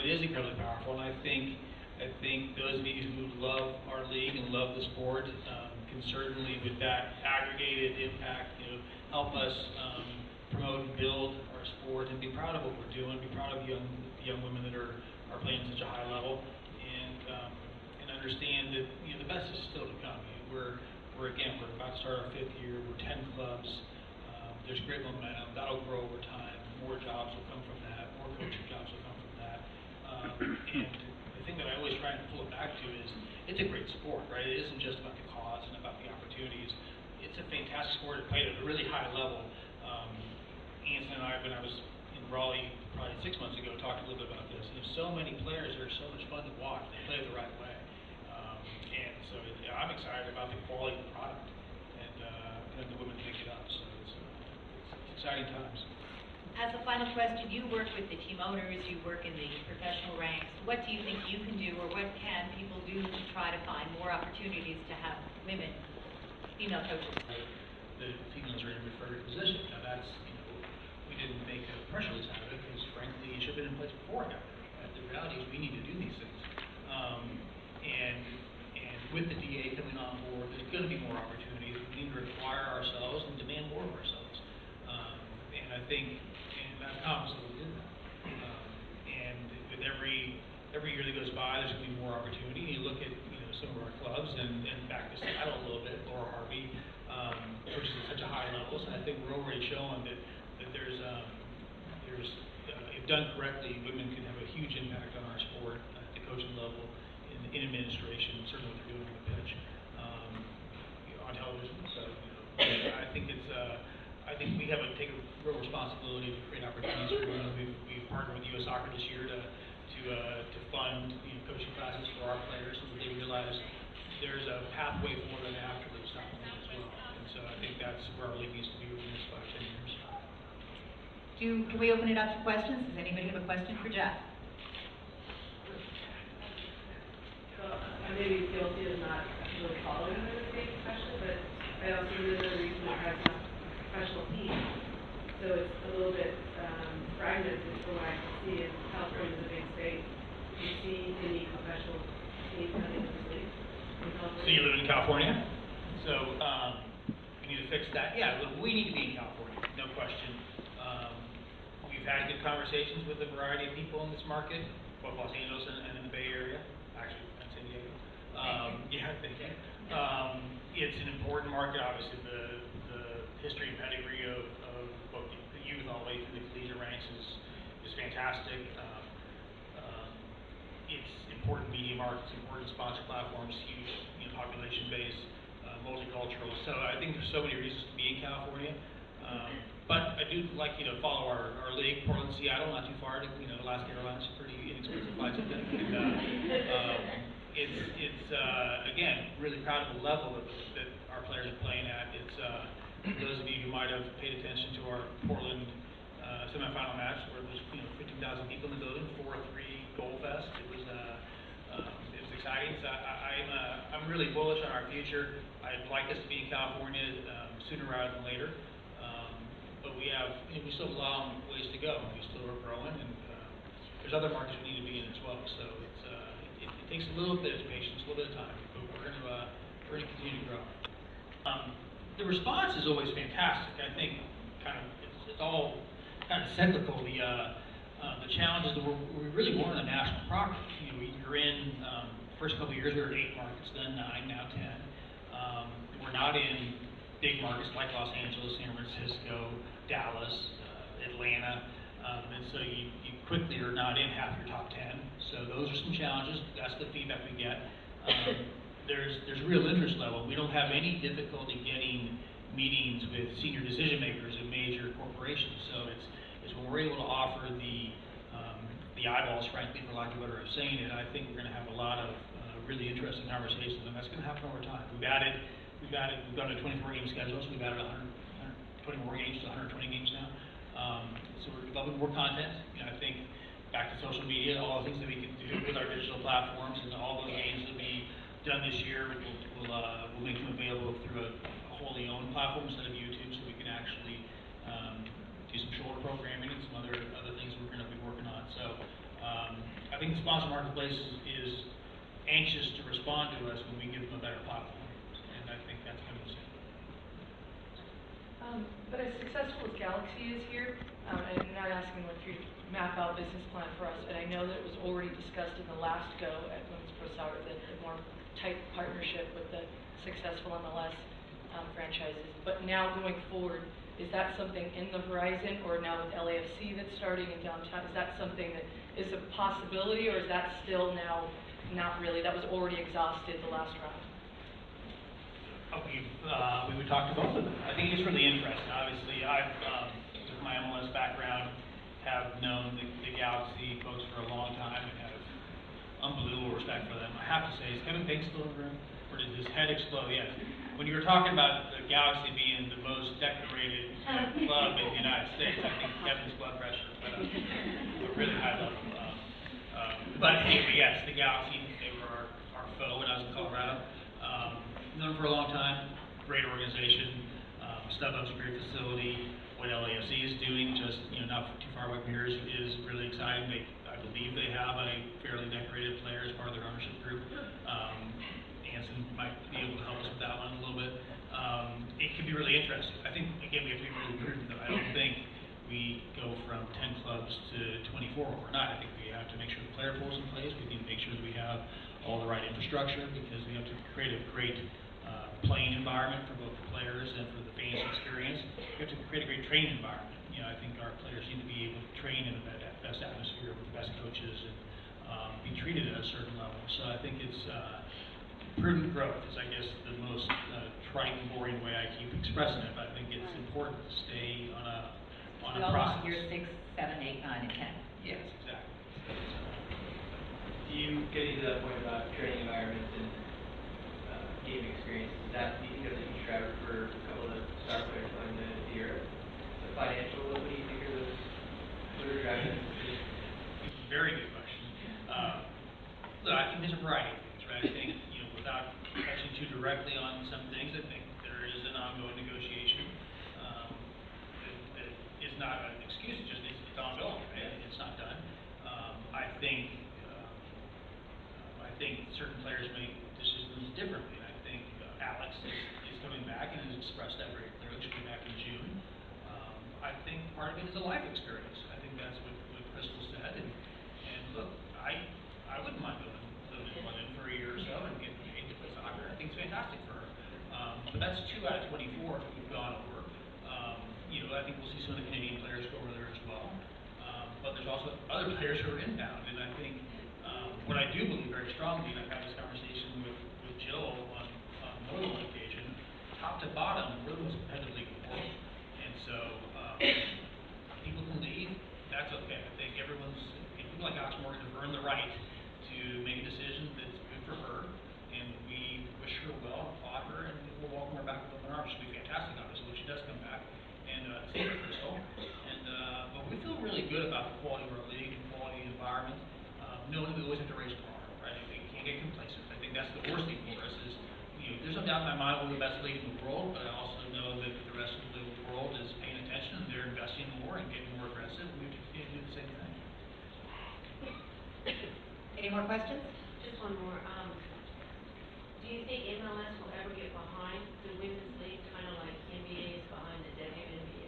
It is incredibly powerful, and I think those of you who love our league and love the sport can certainly, with that aggregated impact, help us promote and build our sport and be proud of what we're doing, be proud of the young women that are playing at such a high level, and understand that the best is still to come. We're about to start our 5th year. We're 10 clubs. There's great momentum. That'll grow over time. More jobs will come from that. More coaching jobs will come from that. And the thing that I always try and pull it back to is it's a great sport, right? It isn't just about the cause and about the opportunities. It's a fantastic sport to play at a really high level. Anson and I, when I was in Raleigh probably 6 months ago, talked a little bit about this. And there's so many players that are so much fun to watch. They play it the right way. And so I'm excited about the quality of the product and the women pick it up. So it's exciting times. As a final question, you work with the team owners, you work in the professional ranks. What do you think you can do, or what can people do to try to find more opportunities to have women, female coaches? The females are in a referred position. Now that's, we didn't make a press release out of it because frankly it should have been in place before I got there. The reality is we need to do these things. And with the DA coming on board, there's going to be more opportunities. We need to require ourselves and demand more of ourselves. And I think, and I'm confident we did that. And with every year that goes by, there's going to be more opportunity. You look at some of our clubs and back to Seattle a little bit, Laura Harvey, which is at such a high level. So I think we're already showing that there's if done correctly, women can have a huge impact on our sport at the coaching level, in administration, certainly what they're doing on the pitch, on television. So I think I think we have to take a real responsibility to create opportunities for women. We've partnered with U.S. Soccer this year to fund coaching classes for our players so that they realize there's a pathway for them after they stop playing as well. And so I think that's where our league needs to be over the next 5-10 years. Can we open it up to questions? Does anybody have a question for Jeff? So I may be guilty of not really following the state especially, but I also know the reason why I have a professional team. So it's a little bit fragmented from what I can see. And California is a big state. Do you see any professional team coming to the league? So you live in California? So we need to fix that. Yeah, look, we need to be in California, no question. We've had good conversations with a variety of people in this market, both Los Angeles and in the Bay Area, actually, and San Diego. Yeah, thank you. It's an important market, obviously. The history and pedigree of both the youth all the way through the collegiate ranks is fantastic. It's important media markets, important sponsor platforms, huge population base, multicultural. So I think there's so many reasons to be in California. But I do like to follow our league, Portland, Seattle, not too far. Alaska Airlines, pretty inexpensive flights up there. And it's again really proud of the level that our players are playing at. It's those of you who might have paid attention to our Portland semifinal match, where there's 15,000 people in the building, 4-3 goal fest. It was exciting. So I'm really bullish on our future. I'd like us to be in California sooner rather than later. But we still have a long ways to go. We still are growing, and there's other markets we need to be in as well. So it takes a little bit of patience, a little bit of time, but we're going to continue to grow. The response is always fantastic. I think it's all kind of cyclical. The challenge is that we really weren't a national property. You're in first couple of years we were in 8 markets, then 9, now 10. We're not in big markets like Los Angeles, San Francisco, Dallas, Atlanta, and so you quickly are not in half your top 10. So those are some challenges. That's the feedback we get. There's real interest level. We don't have any difficulty getting meetings with senior decision makers in major corporations. So it's when we're able to offer the eyeballs, frankly, for lack of a better way of saying it. I think we're going to have a lot of really interesting conversations, and that's going to happen over time. We've gone to 24-game schedules. We've added 120 more games to 120 games now. So we're developing more content. I think back to social media, all the things that we can do with our digital platforms, and all those games that we done this year, we'll make them available through a wholly owned platform instead of YouTube, so we can actually do some shoulder programming and some other things we're going to be working on. So think the sponsor marketplace is anxious to respond to us when we give them a better platform, and I think that's coming soon. But as successful as Galaxy is here, and I'm not asking what you map out business plan for us, and I know that it was already discussed in the last go at Women's Pro Soccer, that the more tight partnership with the successful MLS franchises. But now going forward, is that something in the horizon, or now with LAFC that's starting in downtown, is that something that is a possibility, or is that still now not really? That was already exhausted the last round. We would talk to both of them. I think it's really interesting. Obviously, I've, with my MLS background, have known the Galaxy folks for a long time and have unbelievable respect for them. I have to say, is Kevin Pink still in the room? Or did his head explode? Yes. When you were talking about the Galaxy being the most decorated club in the United States, I think Kevin's blood pressure went up a really high level. But anyway, yes, the Galaxy, they were our foe when I was in Colorado. Known for a long time, great organization. StubHub's a great facility. What LAFC is doing, just not too far away from here, is really exciting. I believe they have a fairly decorated player as part of their ownership group. Anson might be able to help us with that one a little bit. It could be really interesting. I think, again, we have to be really prudent, though. I don't think we go from 10 clubs to 24 overnight. I think we have to make sure the player pool is in place. We need to make sure that we have all the right infrastructure, because we have to create a great playing environment for both the players and for the fans experience. We have to create a great training environment. I think our players need to be able to train in the best atmosphere with the best coaches and be treated at a certain level. So I think it's prudent growth is, I guess, the most trite and boring way I keep expressing it, but I think it's important to stay on a process. You're 6, 7, 8, 9, and 10. Yes, exactly. Do you get to that point about training environments and game experience? Is that because you travel for a couple of the star players going to Europe? The financial, what do you think are those? What are driving? Very good question. Look, I think there's a variety of things, right? I think, without touching too directly on some things, I think there is an ongoing negotiation that is not an excuse, it's ongoing, right? It's not done. I think certain players make decisions differently. I think Alex is coming back and has expressed that very clearly. She'll be back in June. I think part of it is a life experience. I think that's what Crystal said. And look, I wouldn't mind living in London for a year or so and getting paid to play soccer. I think it's fantastic for her. But that's 2 out of 24 that we've gone over. I think we'll see some of the Canadian players go over there as well. But there's also other players who are inbound. And I think what I do believe very strongly, and I've had this conversation with Jill on more than one occasion, top to bottom, we're the most competitive league in the world. And so people can leave, that's okay. I think people like Alex Morgan have earned the right to make a decision that's good for her, and we wish her well, applaud her, and we'll welcome her back with open arms. She'll be fantastic, obviously, when she does come back. And same for Crystal. And but we feel really good about the quality of our league and quality of the environment. Knowing we always have to raise the bar, right? We can't get complacent. I think that's the worst thing for us is, there's no doubt in my mind we're the best league in the world, but I also know that the rest of the world is paying attention and they're investing more and getting more aggressive. We have to continue to do the same thing. Any more questions? Just one more. Do you think MLS will ever get behind the women's league, kind of like NBA is behind the WNBA?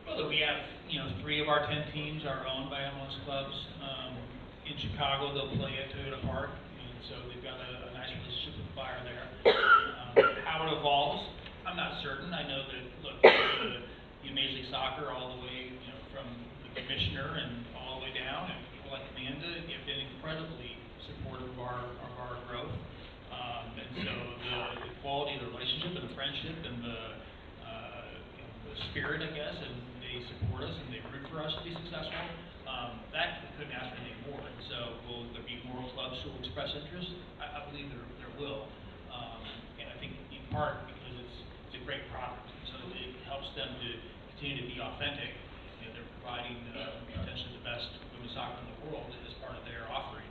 Well, we have, 3 of our 10 teams are owned by MLS clubs. In Chicago, they'll play at Toyota Park, and so they've got a nice relationship with Fire there. How it evolves, I'm not certain. I know that, look, the Major League Soccer all the way, from the commissioner and all the way down, and people like Amanda have been incredibly supportive of our growth. And so the quality of the relationship and the friendship and the spirit, I guess, and they support us and they root for us to be successful. That we couldn't ask for anything more. And so will there be more clubs who will express interest? I believe there will. And I think in part because it's a great product. So it helps them to continue to be authentic. They're providing potentially the best women's soccer in the world as part of their offering.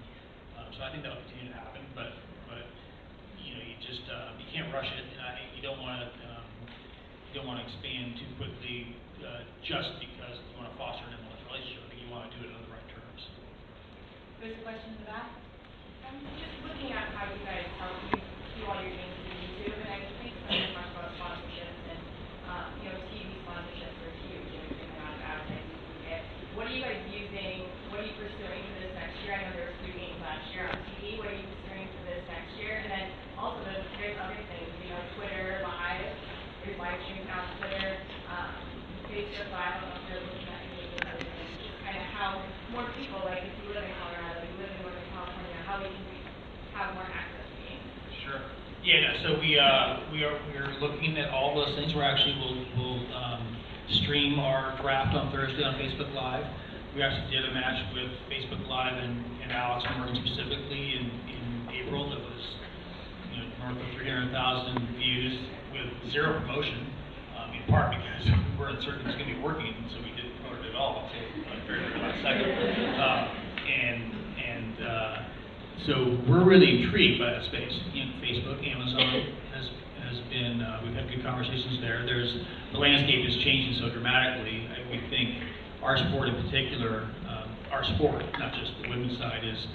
So I think that'll continue to happen. But you just you can't rush it, and you don't want to expand too quickly just because you want to foster an MLS relationship. I think you want to do it on the right terms. There's a question in the back? I'm just looking at how you guys, how you do all your things with YouTube, and I think so much about sponsorships and, TV sponsorships are huge, and the amount of advertising you can get. What are you guys using, what are you pursuing for this next year? I know there were 3 games last year on TV, what are you pursuing for this next year? And then also there's other things, Twitter Live, there's live streams now on Twitter, Facebook Live, I don't know if you're looking at any of those other things, just kind of how more people, like if you live in Colorado, you live in Northern California, how we can have more access to games. Sure. Yeah, no, so we're looking at all those things. We'll stream our draft on Thursday on Facebook Live. We actually did a match with Facebook Live and Alex Morgan specifically in April that was north of 300,000 views with 0 promotion, in part because we weren't certain it was going to be working, so we didn't promote it at all until very, very last second. So we're really intrigued by that space. Facebook, Amazon has been, we've had good conversations there. The landscape is changing so dramatically. We think our sport in particular, our sport, not just the women's side, is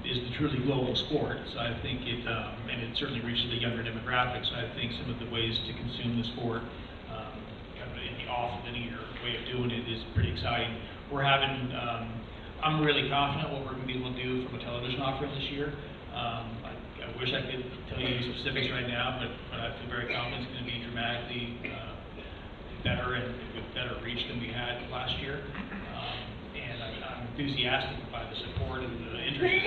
the truly global sport. So I think and it certainly reaches the younger demographics. So I think some of the ways to consume the sport, kind of in the off-linear way of doing it, is pretty exciting. We're having, I'm really confident what we're going to be able to do from a television offering this year. I wish I could tell you specifics right now, but I feel very confident it's going to be dramatically better and with better reach than we had last year. And I'm enthusiastic by the support and the interest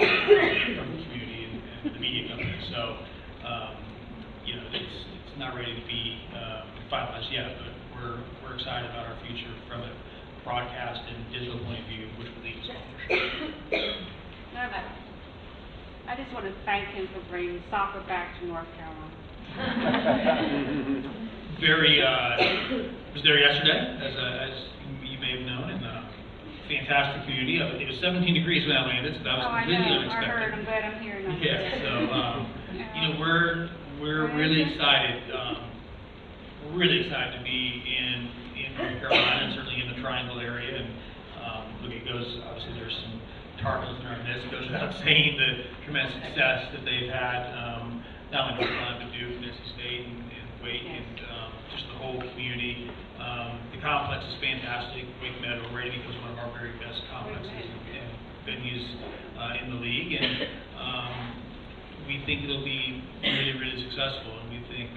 from the community and the media companies. So, it's not ready to be finalized yet, but we're excited about our future from a broadcast and digital point of view, which will lead to sponsorship. I just want to thank him for bringing soccer back to North Carolina. Was there yesterday, as you may have known, and fantastic community. It was 17 degrees when I landed, so that was completely unexpected. I heard. I'm glad I'm here now. Yeah, so we're really excited. We're really excited to be in North Carolina, and certainly in the Triangle area. And look, it goes. Obviously, there's some Tar Heels in our midst. It goes without saying the tremendous success that they've had, not only North Carolina, but Duke, NC State, and Wake, and just the whole community. The complex is fantastic. Wake Meadow already becomes one of our very best complexes and venues in the league, and we think it'll be really, really successful. And we think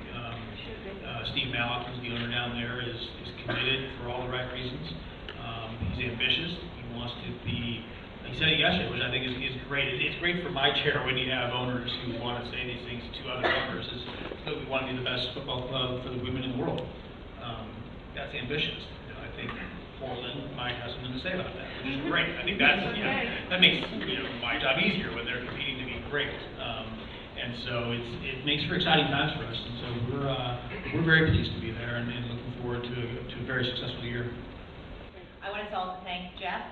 Steve Malik, who's the owner down there, is committed for all the right reasons. He's ambitious. He wants to be. He said it yesterday, which I think is great. It's great for my chair when you have owners who want to say these things to other owners. Is that we want to be the best football club for the women in the world. That's ambitious. I think Portland might have something to say about that, which is great. I think that makes my job easier when they're competing to be great. And so it makes for exciting times for us. And so we're very pleased to be there and looking forward to a very successful year. I want us all to thank Jeff.